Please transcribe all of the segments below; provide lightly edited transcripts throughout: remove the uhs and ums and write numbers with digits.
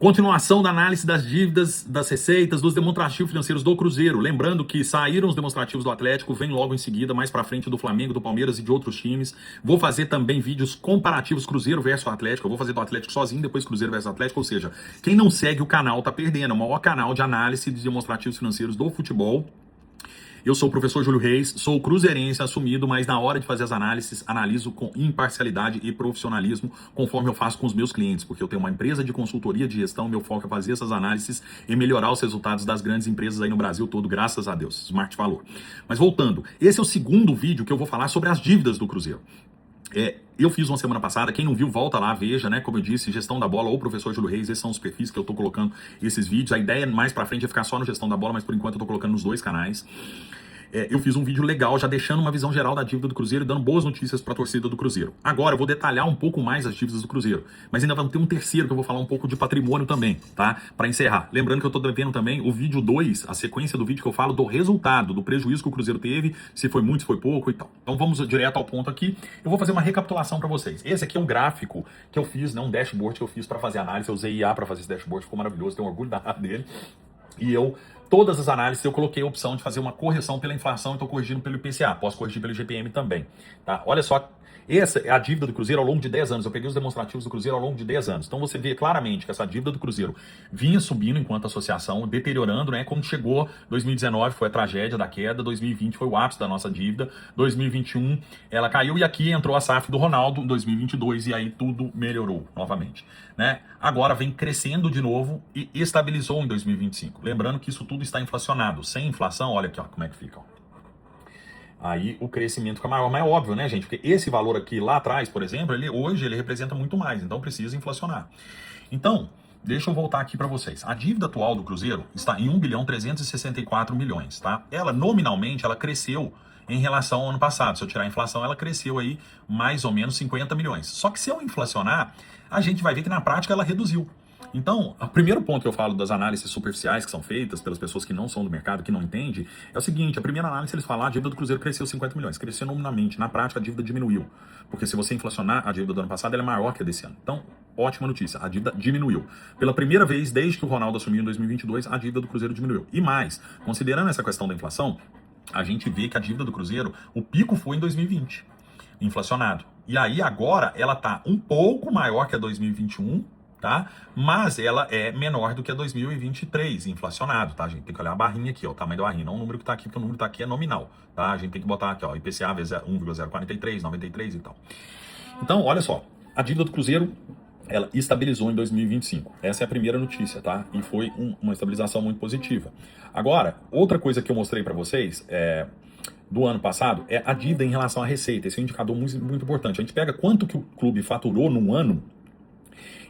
Continuação da análise das dívidas, das receitas, dos demonstrativos financeiros do Cruzeiro. Lembrando que saíram os demonstrativos do Atlético, vem logo em seguida, mais pra frente, do Flamengo, do Palmeiras e de outros times. Vou fazer também vídeos comparativos Cruzeiro versus Atlético. Eu vou fazer do Atlético sozinho, depois Cruzeiro versus Atlético. Ou seja, quem não segue o canal tá perdendo. É o maior canal de análise de demonstrativos financeiros do futebol. Eu sou o professor Júlio Reis, sou cruzeirense assumido, mas na hora de fazer as análises, analiso com imparcialidade e profissionalismo, conforme eu faço com os meus clientes, porque eu tenho uma empresa de consultoria de gestão, meu foco é fazer essas análises e melhorar os resultados das grandes empresas aí no Brasil todo, graças a Deus, Smart Valor. Mas voltando, esse é o segundo vídeo que eu vou falar sobre as dívidas do Cruzeiro. Eu fiz uma semana passada, quem não viu, volta lá, veja, né? Como eu disse, Gestão da Bola ou Professor Júlio Reis, esses são os perfis que eu tô colocando esses vídeos. A ideia mais pra frente é ficar só no Gestão da Bola, mas por enquanto eu tô colocando nos dois canais. Eu fiz um vídeo legal, já deixando uma visão geral da dívida do Cruzeiro e dando boas notícias para a torcida do Cruzeiro. Agora eu vou detalhar um pouco mais as dívidas do Cruzeiro, mas ainda vamos ter um terceiro que eu vou falar um pouco de patrimônio também, tá? Para encerrar. Lembrando que eu tô devendo também o vídeo 2, a sequência do vídeo que eu falo do resultado, do prejuízo que o Cruzeiro teve, se foi muito, se foi pouco e tal. Então vamos direto ao ponto aqui. Eu vou fazer uma recapitulação para vocês. Esse aqui é um gráfico que eu fiz, né, um dashboard que eu fiz para fazer análise. Eu usei IA para fazer esse dashboard, ficou maravilhoso, tenho orgulho dele. E todas as análises eu coloquei a opção de fazer uma correção pela inflação e estou corrigindo pelo IPCA, posso corrigir pelo IGPM também, tá? Olha só, essa é a dívida do Cruzeiro ao longo de 10 anos, eu peguei os demonstrativos do Cruzeiro ao longo de 10 anos, então você vê claramente que essa dívida do Cruzeiro vinha subindo enquanto associação, deteriorando, né? Quando chegou 2019 foi a tragédia da queda, 2020 foi o ápice da nossa dívida, 2021 ela caiu e aqui entrou a SAF do Ronaldo em 2022 e aí tudo melhorou novamente, né? Agora vem crescendo de novo e estabilizou em 2025, lembrando que isso tudo está inflacionado, sem inflação, olha aqui ó, como é que fica, ó. Aí o crescimento fica maior, mas é óbvio, né, gente? Porque esse valor aqui lá atrás, por exemplo, hoje ele representa muito mais, então precisa inflacionar. Então, deixa eu voltar aqui para vocês. A dívida atual do Cruzeiro está em 1.364 bilhões, tá? Ela, nominalmente, ela cresceu em relação ao ano passado. Se eu tirar a inflação, ela cresceu aí mais ou menos 50 milhões. Só que se eu inflacionar, a gente vai ver que na prática ela reduziu. Então, o primeiro ponto que eu falo das análises superficiais que são feitas pelas pessoas que não são do mercado, que não entendem, é o seguinte, a primeira análise eles falam, a dívida do Cruzeiro cresceu 50 milhões, cresceu nominalmente, na prática a dívida diminuiu, porque se você inflacionar a dívida do ano passado, ela é maior que a desse ano. Então, ótima notícia, a dívida diminuiu. Pela primeira vez, desde que o Ronaldo assumiu em 2022, a dívida do Cruzeiro diminuiu. E mais, considerando essa questão da inflação, a gente vê que a dívida do Cruzeiro, o pico foi em 2020, inflacionado. E aí agora ela tá um pouco maior que a 2021, tá? Mas ela é menor do que a 2023, inflacionado, tá, gente? Tem que olhar a barrinha aqui, ó, o tamanho da barrinha, não o número que tá aqui, porque o número que tá aqui é nominal, tá? A gente tem que botar aqui, ó, IPCA vezes 1,043, 93 e tal. Então, olha só, a dívida do Cruzeiro, ela estabilizou em 2025. Essa é a primeira notícia, tá? E foi uma estabilização muito positiva. Agora, outra coisa que eu mostrei para vocês do ano passado é a dívida em relação à receita. Esse é um indicador muito, muito importante. A gente pega quanto que o clube faturou num ano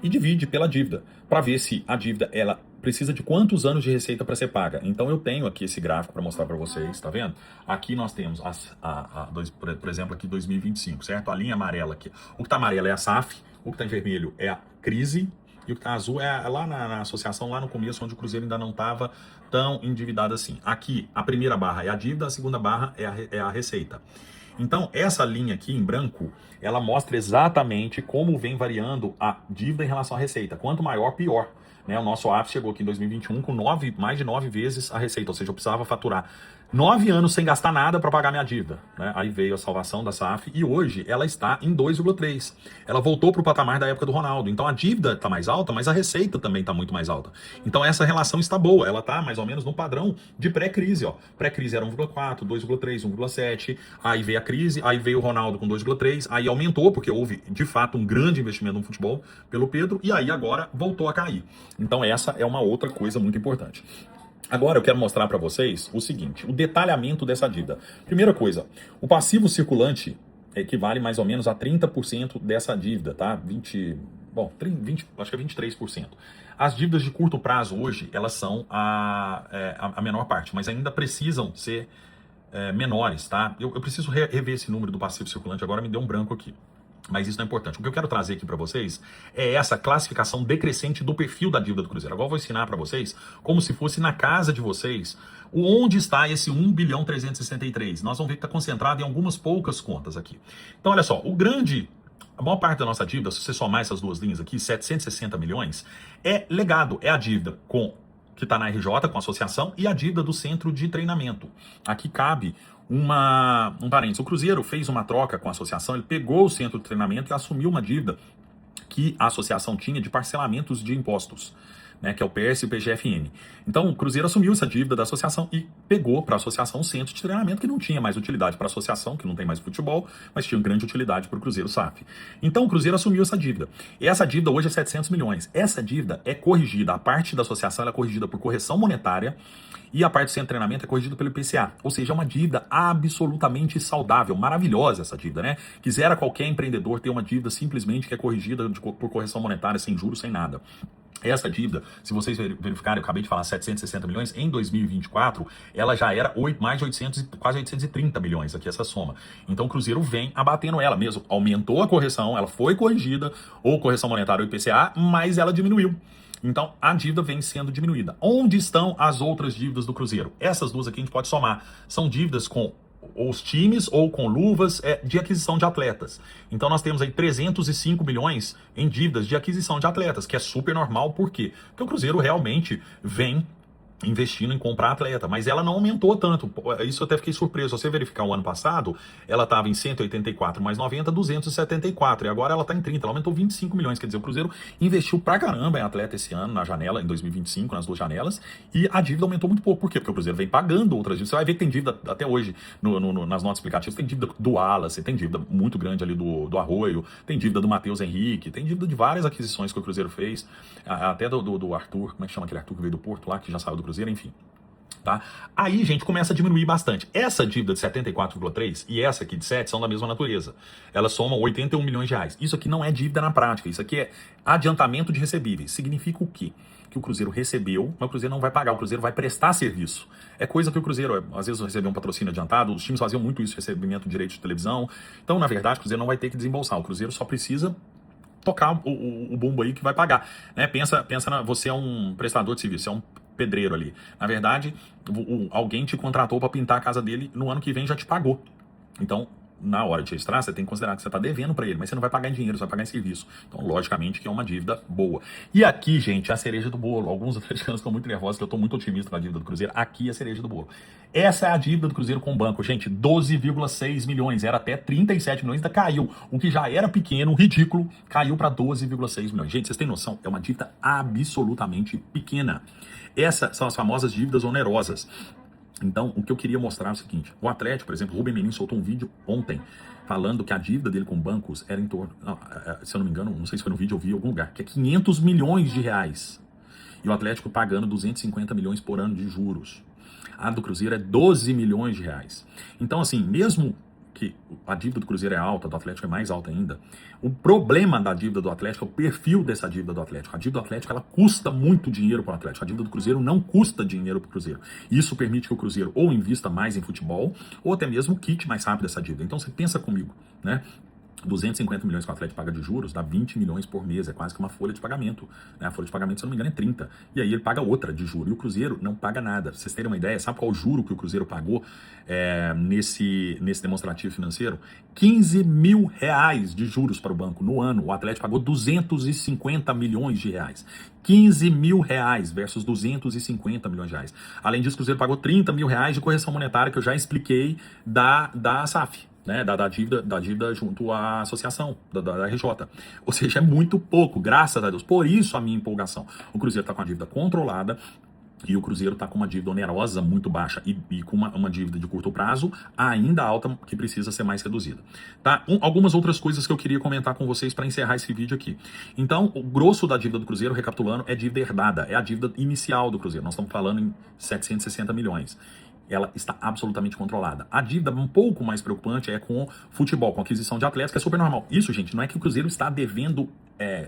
e divide pela dívida, para ver se a dívida ela precisa de quantos anos de receita para ser paga. Então eu tenho aqui esse gráfico para mostrar para vocês, tá vendo? Aqui nós temos, por exemplo, aqui 2025, certo? A linha amarela aqui. O que está amarelo é a SAF, o que está em vermelho é a crise, e o que está azul é lá na associação, lá no começo, onde o Cruzeiro ainda não estava tão endividado assim. Aqui, a primeira barra é a dívida, a segunda barra é a receita. Então, essa linha aqui em branco, ela mostra exatamente como vem variando a dívida em relação à receita. Quanto maior, pior. Né? O nosso ápice chegou aqui em 2021 com mais de 9 vezes a receita, ou seja, eu precisava faturar 9 anos sem gastar nada para pagar minha dívida. Né? Aí veio a salvação da SAF e hoje ela está em 2,3. Ela voltou para o patamar da época do Ronaldo. Então a dívida está mais alta, mas a receita também está muito mais alta. Então essa relação está boa, ela está mais ou menos no padrão de pré-crise. Pré-crise era 1,4, 2,3, 1,7, aí veio a crise, aí veio o Ronaldo com 2,3, aí aumentou, porque houve de fato um grande investimento no futebol pelo Pedro, e aí agora voltou a cair. Então essa é uma outra coisa muito importante. Agora eu quero mostrar para vocês o seguinte, o detalhamento dessa dívida. Primeira coisa, o passivo circulante equivale mais ou menos a 30% dessa dívida, tá? 20, acho que é 23%. As dívidas de curto prazo hoje, elas são a menor parte, mas ainda precisam ser menores, tá? Eu preciso rever esse número do passivo circulante, agora me deu um branco aqui. Mas isso não é importante. O que eu quero trazer aqui para vocês é essa classificação decrescente do perfil da dívida do Cruzeiro. Agora eu vou ensinar para vocês como se fosse na casa de vocês onde está esse 1.363. Nós vamos ver que está concentrado em algumas poucas contas aqui. Então olha só, o grande A maior parte da nossa dívida, se você somar essas duas linhas aqui, 760 milhões, é legado, é a dívida que está na RJ, com a associação, e a dívida do centro de treinamento. Aqui cabe um parênteses. O Cruzeiro fez uma troca com a associação, ele pegou o centro de treinamento e assumiu uma dívida que a associação tinha de parcelamentos de impostos, né, que é o PS e o PGFN. Então, o Cruzeiro assumiu essa dívida da associação e pegou para a associação um centro de treinamento que não tinha mais utilidade para a associação, que não tem mais futebol, mas tinha grande utilidade para o Cruzeiro SAF. Então, o Cruzeiro assumiu essa dívida. E essa dívida hoje é 700 milhões. Essa dívida é corrigida, a parte da associação ela é corrigida por correção monetária e a parte do centro de treinamento é corrigida pelo IPCA. Ou seja, é uma dívida absolutamente saudável, maravilhosa essa dívida, né? Quisera qualquer empreendedor ter uma dívida simplesmente que é corrigida por correção monetária, sem juros, sem nada. Essa dívida, se vocês verificarem, eu acabei de falar 760 milhões, em 2024, ela já era mais de 800, quase 830 milhões aqui, essa soma. Então o Cruzeiro vem abatendo ela mesmo. Aumentou a correção, ela foi corrigida, ou correção monetária ou IPCA, mas ela diminuiu. Então, a dívida vem sendo diminuída. Onde estão as outras dívidas do Cruzeiro? Essas duas aqui a gente pode somar. São dívidas com os times ou com luvas de aquisição de atletas. Então nós temos aí 305 milhões em dívidas de aquisição de atletas, que é super normal. Por quê? Porque o Cruzeiro realmente vem investindo em comprar atleta, mas ela não aumentou tanto. Isso eu até fiquei surpreso. Se você verificar o ano passado, ela estava em 184 mais 90, 274, e agora ela está em 30, ela aumentou 25 milhões, quer dizer, o Cruzeiro investiu pra caramba em atleta esse ano, na janela, em 2025, nas duas janelas, e a dívida aumentou muito pouco. Por quê? Porque o Cruzeiro vem pagando outras dívidas. Você vai ver que tem dívida até hoje, nas notas explicativas, tem dívida do Wallace, tem dívida muito grande ali do Arroio, tem dívida do Matheus Henrique, tem dívida de várias aquisições que o Cruzeiro fez, até do Arthur, como é que chama aquele Arthur que veio do Porto lá, que já saiu do Cruzeiro, enfim. Tá? Aí, gente, começa a diminuir bastante. Essa dívida de 74,3 e essa aqui de 7 são da mesma natureza. Elas somam 81 milhões de reais. Isso aqui não é dívida na prática, isso aqui é adiantamento de recebíveis. Significa o quê? Que o Cruzeiro recebeu, mas o Cruzeiro não vai pagar, o Cruzeiro vai prestar serviço. É coisa que o Cruzeiro, às vezes, recebeu um patrocínio adiantado, os times faziam muito isso, recebimento de direitos de televisão. Então, na verdade, o Cruzeiro não vai ter que desembolsar, o Cruzeiro só precisa tocar o bumbo aí que vai pagar, né? Pensa você é um prestador de serviço, você é um pedreiro ali. Na verdade, alguém te contratou para pintar a casa dele, no ano que vem já te pagou. Então, na hora de registrar, você tem que considerar que você está devendo para ele, mas você não vai pagar em dinheiro, você vai pagar em serviço. Então, logicamente, que é uma dívida boa. E aqui, gente, a cereja do bolo. Alguns atleticanos estão muito nervosos, que eu estou muito otimista com a dívida do Cruzeiro. Aqui é a cereja do bolo. Essa é a dívida do Cruzeiro com o banco, gente, 12,6 milhões. Era até 37 milhões, ainda caiu. O que já era pequeno, ridículo, caiu para 12,6 milhões. Gente, vocês têm noção? É uma dívida absolutamente pequena. Essas são as famosas dívidas onerosas. Então, o que eu queria mostrar é o seguinte: o Atlético, por exemplo, o Rubem Menin soltou um vídeo ontem falando que a dívida dele com bancos era em torno, se eu não me engano, não sei se foi no vídeo ou vi em algum lugar, que é 500 milhões de reais. E o Atlético pagando 250 milhões por ano de juros. A do Cruzeiro é 12 milhões de reais. Então, assim, mesmo que a dívida do Cruzeiro é alta, do Atlético é mais alta ainda, o problema da dívida do Atlético é o perfil dessa dívida do Atlético. A dívida do Atlético, ela custa muito dinheiro para o Atlético. A dívida do Cruzeiro não custa dinheiro para o Cruzeiro. Isso permite que o Cruzeiro ou invista mais em futebol, ou até mesmo quite mais rápido essa dívida. Então você pensa comigo, né? 250 milhões que o Atlético paga de juros, dá 20 milhões por mês, é quase que uma folha de pagamento, né? A folha de pagamento, se eu não me engano, é 30. E aí ele paga outra de juro. E o Cruzeiro não paga nada. Pra vocês terem uma ideia, sabe qual o juro que o Cruzeiro pagou nesse demonstrativo financeiro? 15 mil reais de juros para o banco no ano. O Atlético pagou 250 milhões de reais. 15 mil reais versus 250 milhões de reais. Além disso, o Cruzeiro pagou 30 mil reais de correção monetária, que eu já expliquei, da SAF. Né, da dívida junto à associação, da RJ. Ou seja, é muito pouco, graças a Deus. Por isso a minha empolgação. O Cruzeiro está com a dívida controlada e o Cruzeiro está com uma dívida onerosa muito baixa e com uma dívida de curto prazo ainda alta, que precisa ser mais reduzida. Tá? Algumas outras coisas que eu queria comentar com vocês para encerrar esse vídeo aqui. Então, o grosso da dívida do Cruzeiro, recapitulando, é dívida herdada, é a dívida inicial do Cruzeiro. Nós estamos falando em 760 milhões. Ela está absolutamente controlada. A dívida um pouco mais preocupante é com futebol, com aquisição de atletas, que é super normal. Isso, gente, não é que o Cruzeiro está devendo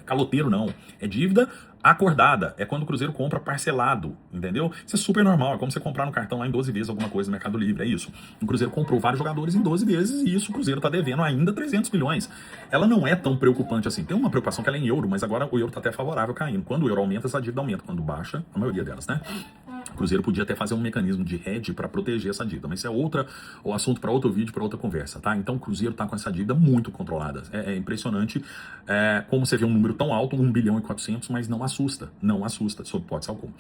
caloteiro, não. É dívida acordada. É quando o Cruzeiro compra parcelado, entendeu? Isso é super normal. É como você comprar no cartão lá em 12 vezes alguma coisa no Mercado Livre, é isso. O Cruzeiro comprou vários jogadores em 12 vezes e isso o Cruzeiro está devendo ainda 300 milhões. Ela não é tão preocupante assim. Tem uma preocupação que ela é em euro, mas agora o euro está até favorável caindo. Quando o euro aumenta, essa dívida aumenta. Quando baixa, a maioria delas, né? O Cruzeiro podia até fazer um mecanismo de hedge para proteger essa dívida, mas isso é o assunto para outro vídeo, para outra conversa, tá? Então o Cruzeiro está com essa dívida muito controlada. É impressionante como você vê um número tão alto, 1 bilhão e 400, mas não assusta, sob hipótese alguma.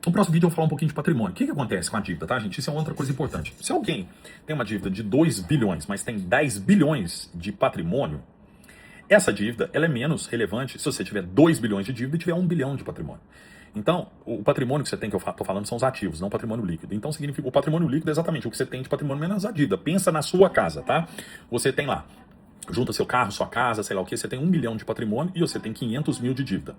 No próximo vídeo eu vou falar um pouquinho de patrimônio. O que acontece com a dívida, tá, gente? Isso é outra coisa importante. Se alguém tem uma dívida de 2 bilhões, mas tem 10 bilhões de patrimônio, essa dívida ela é menos relevante se você tiver 2 bilhões de dívida e tiver 1 bilhão de patrimônio. Então, o patrimônio que você tem, que eu estou falando, são os ativos, não o patrimônio líquido. Então, significa o patrimônio líquido é exatamente o que você tem de patrimônio menos a dívida. Pensa na sua casa, tá? Você tem lá, junta seu carro, sua casa, sei lá o que, você tem 1 milhão de patrimônio e você tem 500 mil de dívida.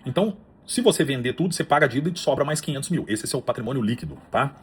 Então, se você vender tudo, você paga a dívida e te sobra mais 500 mil. Esse é seu patrimônio líquido, tá?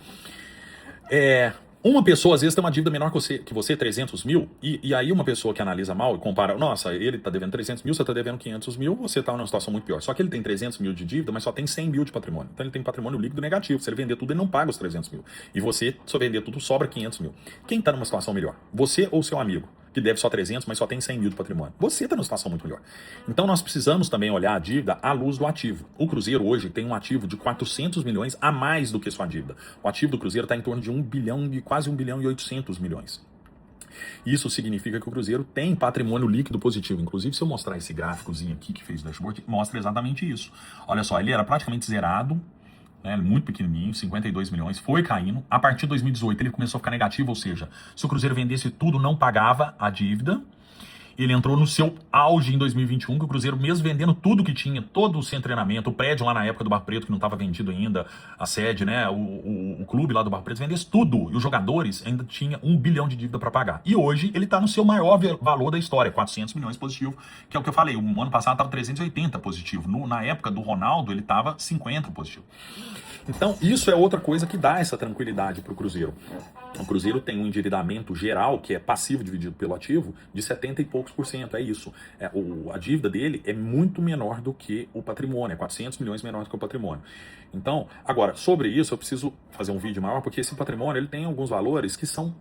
Uma pessoa, às vezes, tem uma dívida menor que você 300 mil, e aí uma pessoa que analisa mal e compara, nossa, ele está devendo 300 mil, você está devendo 500 mil, você está numa situação muito pior. Só que ele tem 300 mil de dívida, mas só tem 100 mil de patrimônio. Então ele tem patrimônio líquido negativo. Se ele vender tudo, ele não paga os 300 mil. E você, se vender tudo, sobra 500 mil. Quem está numa situação melhor? Você ou seu amigo? Que deve só 300, mas só tem 100 mil de patrimônio. Você está numa situação muito melhor. Então nós precisamos também olhar a dívida à luz do ativo. O Cruzeiro hoje tem um ativo de 400 milhões a mais do que sua dívida. O ativo do Cruzeiro está em torno de 1 bilhão, quase 1 bilhão e 800 milhões. Isso significa que o Cruzeiro tem patrimônio líquido positivo. Inclusive, se eu mostrar esse gráficozinho aqui que fez o dashboard, mostra exatamente isso. Olha só, ele era praticamente zerado, muito pequenininho, 52 milhões, foi caindo. A partir de 2018 ele começou a ficar negativo, ou seja, se o Cruzeiro vendesse tudo, não pagava a dívida. Ele entrou no seu auge em 2021, que o Cruzeiro, mesmo vendendo tudo que tinha, todo o seu treinamento, o prédio lá na época do Barro Preto, que não estava vendido ainda, a sede, né, o clube lá do Barro Preto, vendesse tudo. E os jogadores ainda tinham 1 bilhão de dívida para pagar. E hoje ele está no seu maior valor da história, 400 milhões positivo, que é o que eu falei. O ano passado estava 380 positivo. Na época do Ronaldo, ele estava 50 positivo. Então, isso é outra coisa que dá essa tranquilidade para o Cruzeiro. O Cruzeiro tem um endividamento geral, que é passivo dividido pelo ativo, de 70 e poucos por cento. É isso. A dívida dele é muito menor do que o patrimônio. É 400 milhões menor do que o patrimônio. Então, agora, sobre isso, eu preciso fazer um vídeo maior, porque esse patrimônio ele tem alguns valores que são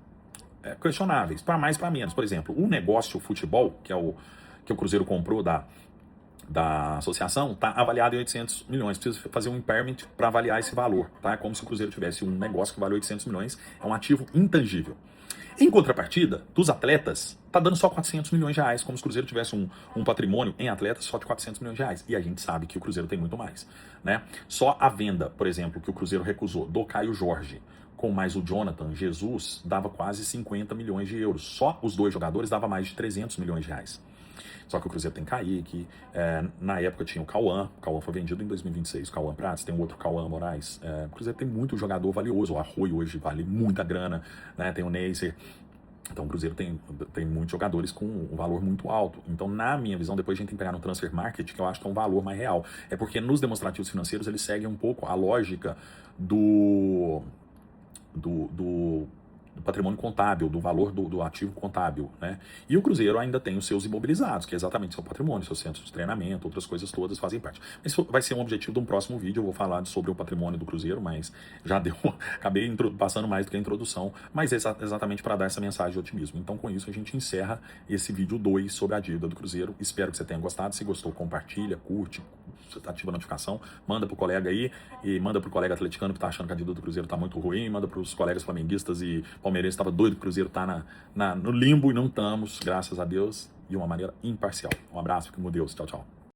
questionáveis, para mais, para menos. Por exemplo, o negócio futebol, que o Cruzeiro comprou da associação, está avaliado em 800 milhões. Precisa fazer um impairment para avaliar esse valor. Tá? É como se o Cruzeiro tivesse um negócio que vale 800 milhões. É um ativo intangível. Em contrapartida, dos atletas, está dando só 400 milhões de reais, como se o Cruzeiro tivesse um patrimônio em atletas só de 400 milhões de reais. E a gente sabe que o Cruzeiro tem muito mais. Né? Só a venda, por exemplo, que o Cruzeiro recusou do Caio Jorge, com mais o Jonathan Jesus, dava quase 50 milhões de euros. Só os dois jogadores dava mais de 300 milhões de reais. Só que o Cruzeiro tem Kaique, na época tinha o Cauã foi vendido em 2026, o Cauã Prats, tem um outro Cauã Moraes. O Cruzeiro tem muito jogador valioso, o Arroio hoje vale muita grana, né? Tem o Neisser. Então o Cruzeiro tem muitos jogadores com um valor muito alto. Então, na minha visão, depois a gente tem que pegar no Transfer Market, que eu acho que é um valor mais real. É porque nos demonstrativos financeiros eles seguem um pouco a lógica do patrimônio contábil, do valor do ativo contábil, né? E o Cruzeiro ainda tem os seus imobilizados, que é exatamente seu patrimônio, seus centros de treinamento, outras coisas todas fazem parte. Isso vai ser um objetivo de um próximo vídeo, eu vou falar sobre o patrimônio do Cruzeiro, mas já acabei passando mais do que a introdução, mas é exatamente para dar essa mensagem de otimismo. Então, com isso, a gente encerra esse vídeo 2 sobre a dívida do Cruzeiro. Espero que você tenha gostado. Se gostou, compartilha, curte, ativa a notificação, manda pro colega aí, e manda pro colega atleticano que tá achando que a dívida do Cruzeiro tá muito ruim, manda pros colegas flamenguistas e palmeirenses que tava doido que o Cruzeiro tá no limbo, e não estamos, graças a Deus, de uma maneira imparcial. Um abraço, fique com Deus, tchau, tchau.